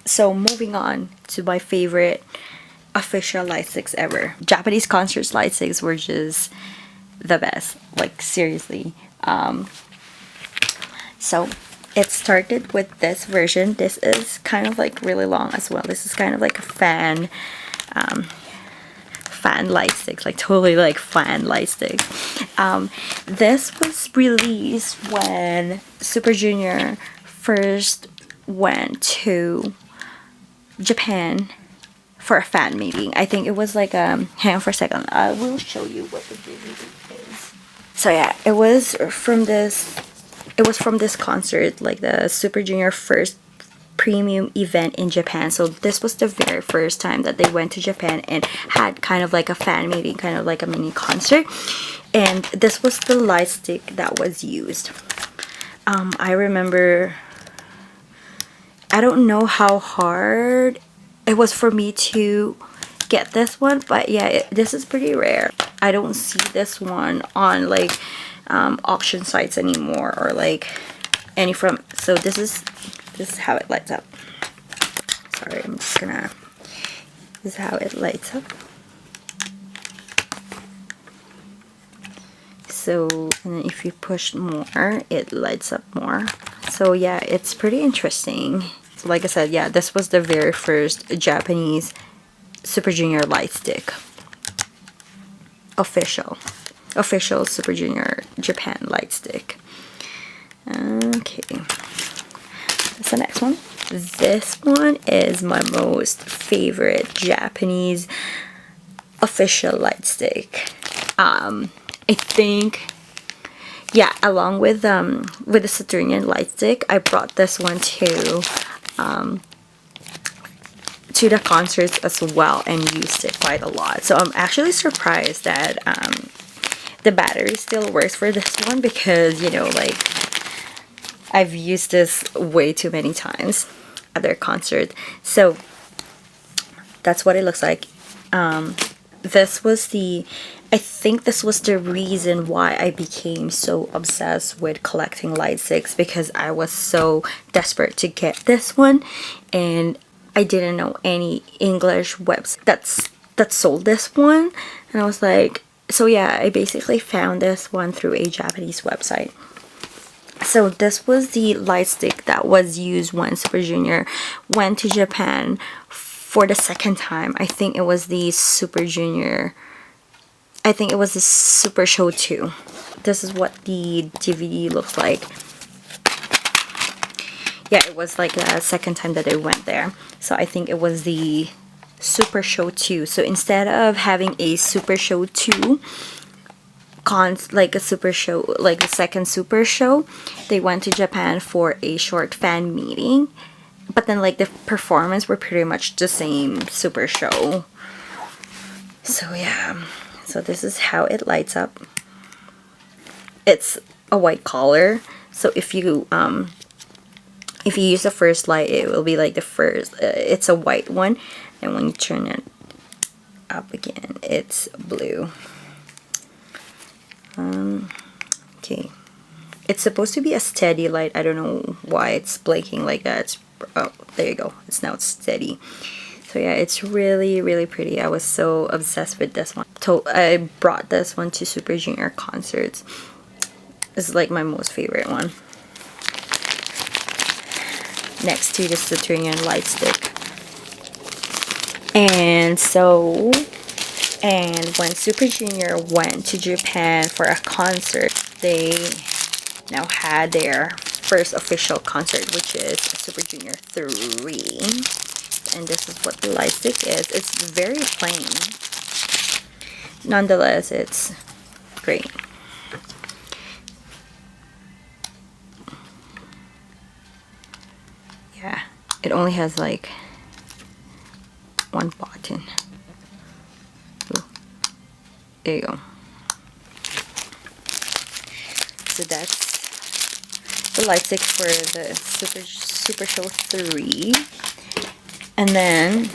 So moving on to my favorite official lightsticks ever. Japanese concerts lightsticks were just the best, like seriously. So it started with this version. This is kind of like really long as well. This is kind of like a fan light sticks, like totally like fan light sticks. This was released when Super Junior first went to Japan for a fan meeting. I think it was like hang on for a second, I will show you what the DVD is. So yeah, it was from this concert, like the Super Junior first premium event in Japan. So this was the very first time that they went to Japan and had kind of like a fan meeting, kind of like a mini concert. And this was the light stick that was used. I remember, I don't know how hard it was for me to get this one, but yeah, this is pretty rare. I don't see this one on like auction sites anymore, or like any from. So this is how it lights up. Sorry, I'm just gonna. This is how it lights up. So, and then if you push more, it lights up more. So yeah, it's pretty interesting. So like I said, yeah, this was the very first Japanese Super Junior Lightstick. Official Super Junior Japan Lightstick. Okay, that's the next one. This one is my most favorite Japanese official lightstick. I think, yeah, along with the Saturnian lightstick, I brought this one to the concerts as well and used it quite a lot. So I'm actually surprised that the battery still works for this one, because you know, like, I've used this way too many times at their concert. So that's what it looks like. I think this was the reason why I became so obsessed with collecting light sticks, because I was so desperate to get this one, and I didn't know any English website that sold this one. And I was like, so yeah, I basically found this one through a Japanese website. So this was the light stick that was used when Super Junior went to Japan for the second time. I think it was the Super Show 2. This is what the DVD looks like. Yeah, it was like the second time that they went there. So I think it was the Super Show 2. So instead of having a Super Show 2, like a super show, like the second super show, they went to Japan for a short fan meeting, but then like the performance were pretty much the same super show. So yeah, so this is how it lights up. It's a white color, so if you use the first light, it will be like the first, it's a white one, and when you turn it up again, it's blue. Okay, it's supposed to be a steady light. I don't know why it's blinking like that. Oh, there you go. It's steady. So yeah, it's really, really pretty. I was so obsessed with this one. I brought this one to Super Junior concerts. This is like my most favorite one, next to the Saturnian Lightstick. And when Super Junior went to Japan for a concert, they now had their first official concert, which is Super Junior 3. And this is what the light stick is. It's very plain. Nonetheless, it's great. Yeah, it only has like one button. There you go. So that's the light stick for the Super Show 3. And then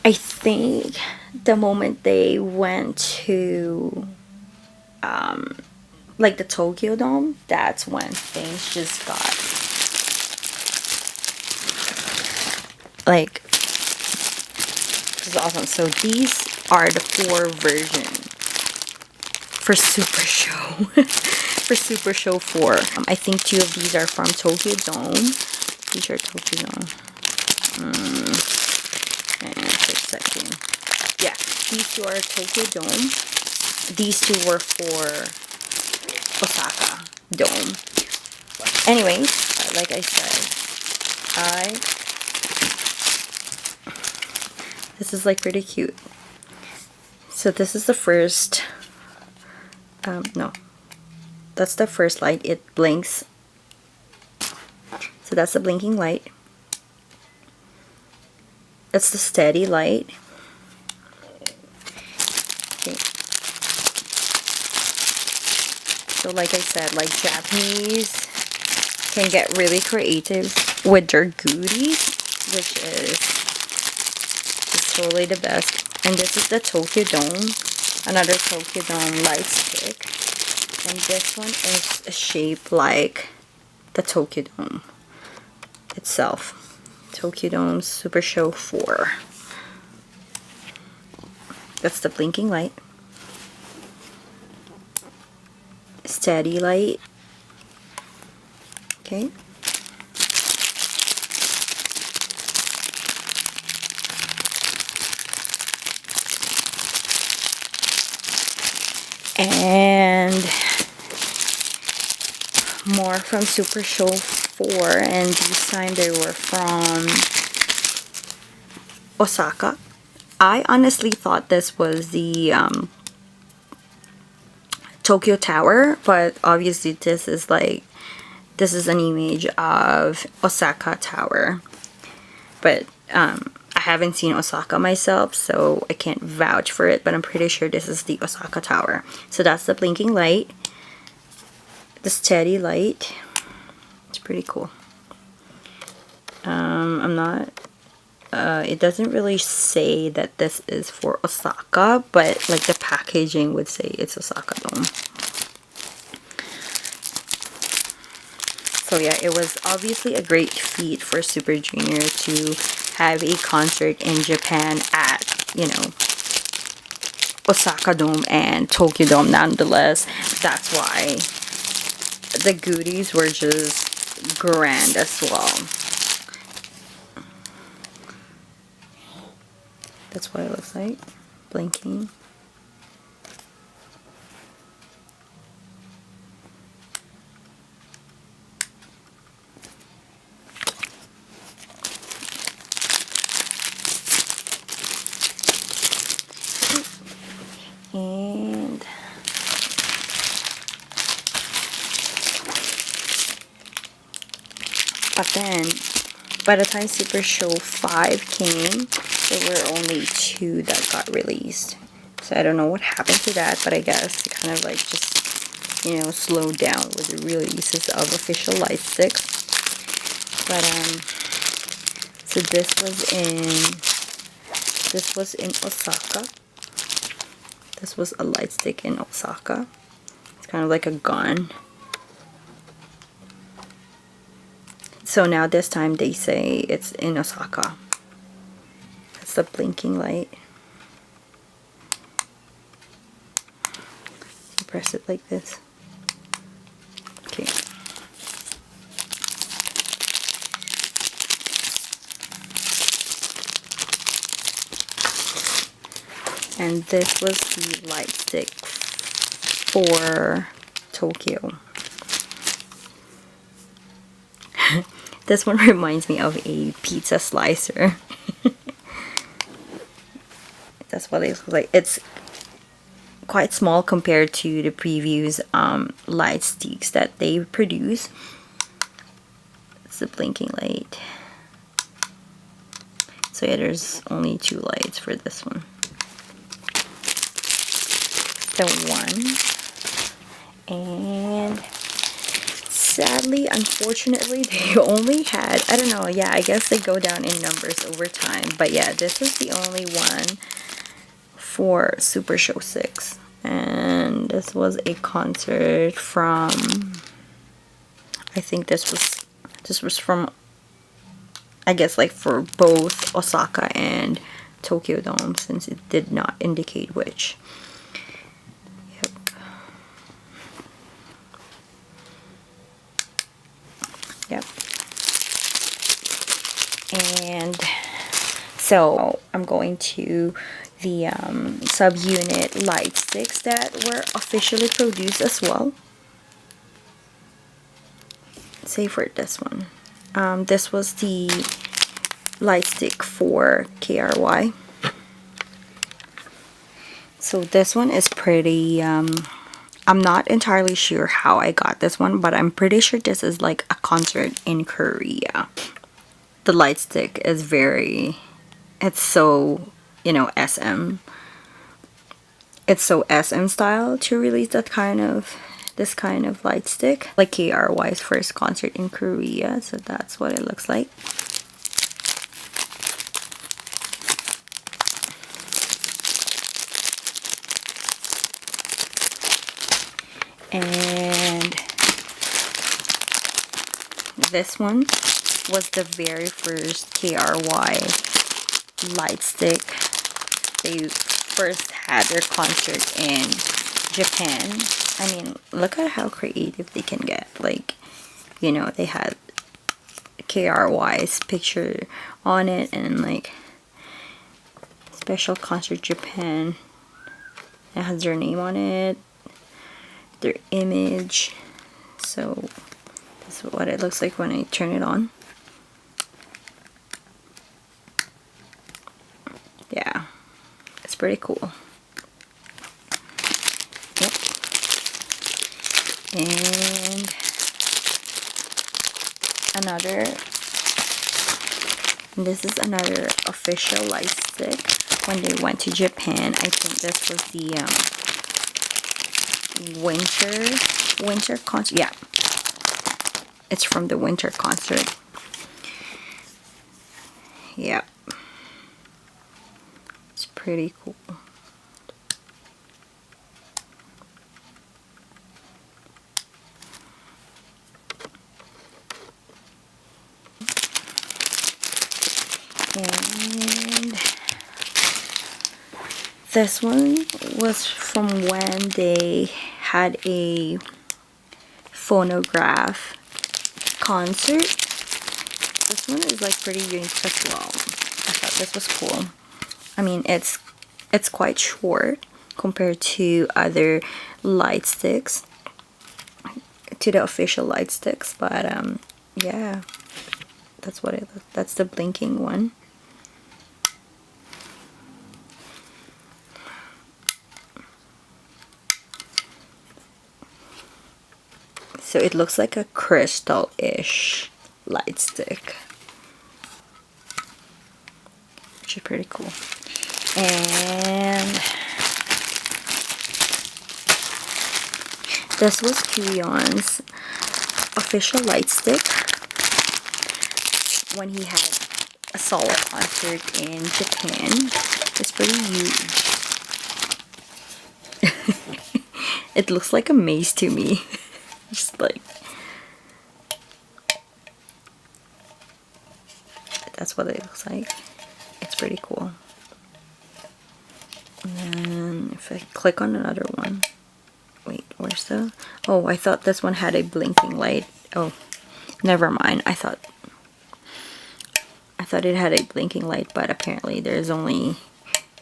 I think the moment they went to like the Tokyo Dome, that's when things just got Like, this is awesome. So these are the 4 versions for Super Show. For Super Show 4. I think 2 of these are from Tokyo Dome. These are Tokyo Dome. And for a second. Yeah, these 2 are Tokyo Dome. These 2 were for Osaka Dome. Anyways, like I said, this is like pretty cute. So this is the first, no, that's the first light. It blinks. So that's the blinking light. That's the steady light. Okay. So like I said, like Japanese can get really creative with their goodies, which is totally the best. And this is the Tokyo Dome, another Tokyo Dome light stick. And this one is shaped like the Tokyo Dome itself. Tokyo Dome Super Show 4. That's the blinking light. Steady light. Okay. And more from Super Show 4, and this time they were from Osaka. I honestly thought this was the Tokyo Tower, but obviously this is an image of Osaka Tower. But I haven't seen Osaka myself, so I can't vouch for it, but I'm pretty sure this is the Osaka Tower. So that's the blinking light, the steady light. It's pretty cool. It doesn't really say that this is for Osaka, but like the packaging would say it's Osaka Dome. So yeah, it was obviously a great feat for Super Junior to have a concert in Japan at, you know, Osaka Dome and Tokyo Dome nonetheless. That's why the goodies were just grand as well. That's what it looks like. Blinking. And but then by the time Super Show 5 came, there were only 2 that got released. So I don't know what happened to that, but I guess it kind of like just, you know, slowed down with the releases of official light sticks. But so this was in Osaka. This was a light stick in Osaka. It's kind of like a gun. So now this time they say it's in Osaka. That's the blinking light. You press it like this. Okay. And this was the light stick for Tokyo. This one reminds me of a pizza slicer. That's what it looks like. It's quite small compared to the previous light sticks that they produce. It's the blinking light. So yeah, there's only 2 lights for this one. The one, and sadly, unfortunately, they only had, I don't know, yeah, I guess they go down in numbers over time, but yeah, this was the only one for Super Show 6, and this was a concert from, I think this was from, I guess like for both Osaka and Tokyo Dome, since it did not indicate which. Yep. Yep. And so I'm going to the subunit lightsticks that were officially produced as well. Say for this one. This was the lightstick for KRY. So this one is pretty, I'm not entirely sure how I got this one, but I'm pretty sure this is like a concert in Korea. The lightstick is very, it's so, you know, SM. It's so SM style to release this kind of lightstick. Like KRY's first concert in Korea, so that's what it looks like. And this one was the very first KRY lightstick. They first had their concert in Japan. I mean, look at how creative they can get. Like, you know, they had KRY's picture on it and like special concert Japan. It has their name on it, their image. So this is what it looks like when I turn it on. Yeah, it's pretty cool. Yep. And this is another official lightstick when they went to Japan. I think this was the winter concert. Yeah, it's from the winter concert. Yep. It's pretty cool. And this one was from when they had a phonograph concert. This one is like pretty unique as well. I thought this was cool. I mean, it's quite short compared to other light sticks, to the official light sticks, but yeah, that's the blinking one. So it looks like a crystal-ish light stick, which is pretty cool. And this was Kyuhyun's official light stick when he had a solo concert in Japan. It's pretty huge. It looks like a maze to me. Just like, that's what it looks like. It's pretty cool. And then if I click on another one, wait, where's the, oh, I thought this one had a blinking light. Oh, never mind. I thought it had a blinking light, but apparently there's only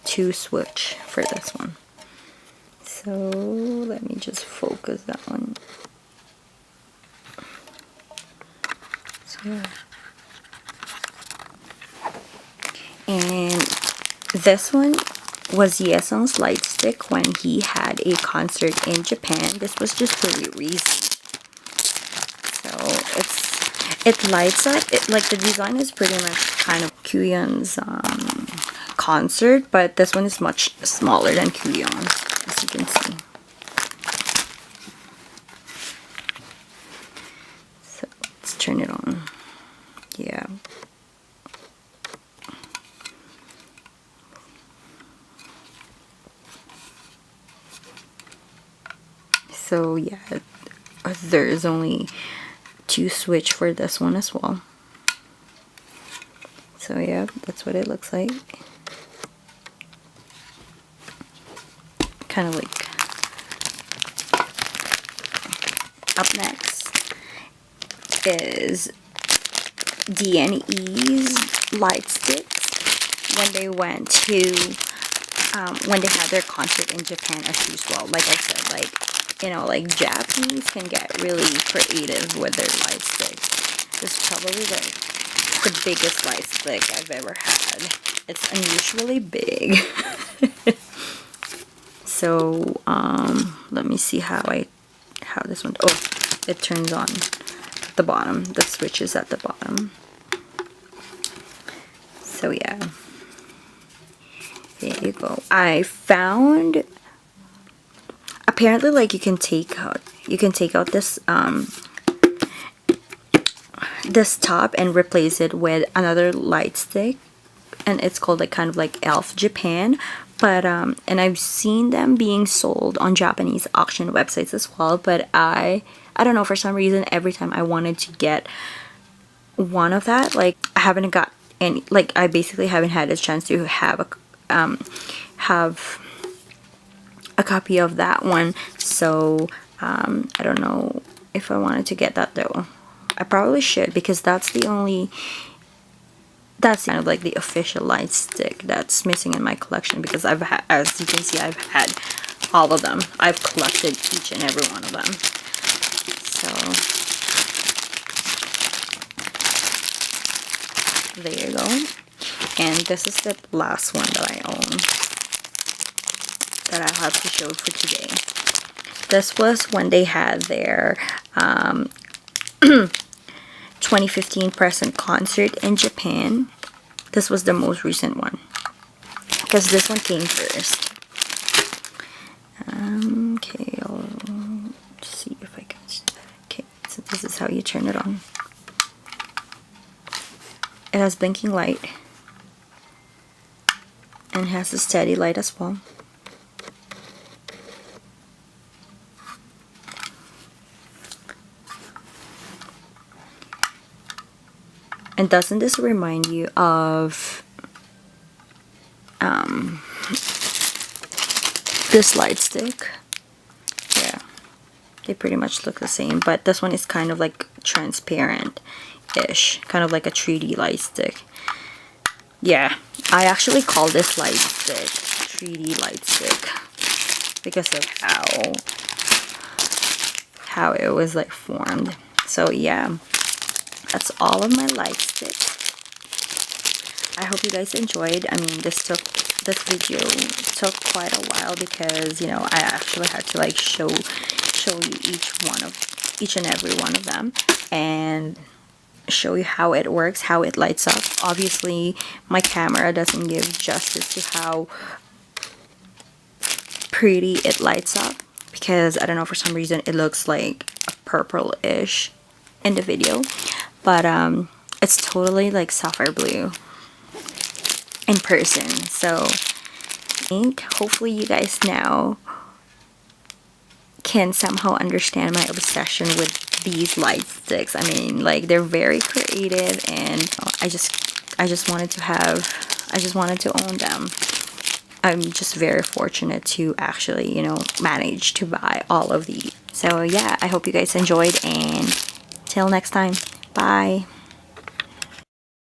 2 switch for this one. So let me just focus that one. So, and this one was Yesung's light stick when he had a concert in Japan. This was just re-released. So it lights up. Like the design is pretty much kind of Kyuhyun's concert, but this one is much smaller than Kyuhyun, as you can see. So let's turn it on. Yeah. So yeah, there's only 2 switch for this one as well. So yeah, that's what it looks like. Kind of like. Up next is DNE's Lightsticks when they went to when they had their concert in Japan as usual. Like I said, like, you know, like Japanese can get really creative with their light sticks. This is probably like the biggest light stick I've ever had. It's unusually big. So let me see how this one, oh, it turns on at the bottom. The switch is at the bottom. So yeah, there you go. I found, apparently, like, you can take out this this top and replace it with another light stick, and it's called like kind of like Elf Japan. But and I've seen them being sold on Japanese auction websites as well, but I don't know, for some reason every time I wanted to get one of that, like, I haven't got any, like, I basically haven't had a chance to have a copy of that one. So I don't know if I wanted to get that though. I probably should, because that's kind of like the official light stick that's missing in my collection, because I've had, as you can see, I've had all of them. I've collected each and every one of them. So there you go. And this is the last one that I own that I have to show for today. This was when they had their 2015 present concert in Japan. This was the most recent one, because this one came first. Okay, I'll see if I can. Okay, so this is how you turn it on. It has blinking light and has a steady light as well. And doesn't this remind you of this light stick? Yeah, they pretty much look the same, but this one is kind of like transparent-ish, kind of like a 3D light stick. Yeah, I actually call this light stick 3D light stick because of how it was like formed. So yeah, that's all of my light sticks. I hope you guys enjoyed. I mean, this video took quite a while, because, you know, I actually had to like show you each and every one of them, and show you how it works, how it lights up. Obviously my camera doesn't give justice to how pretty it lights up, because I don't know, for some reason it looks like a purple-ish in the video, but it's totally like sapphire blue in person. So I think hopefully you guys now can somehow understand my obsession with these light sticks. I mean, like, they're very creative, and I just wanted to own them. I'm just very fortunate to actually, you know, manage to buy all of these. So yeah, I hope you guys enjoyed, and till next time, bye.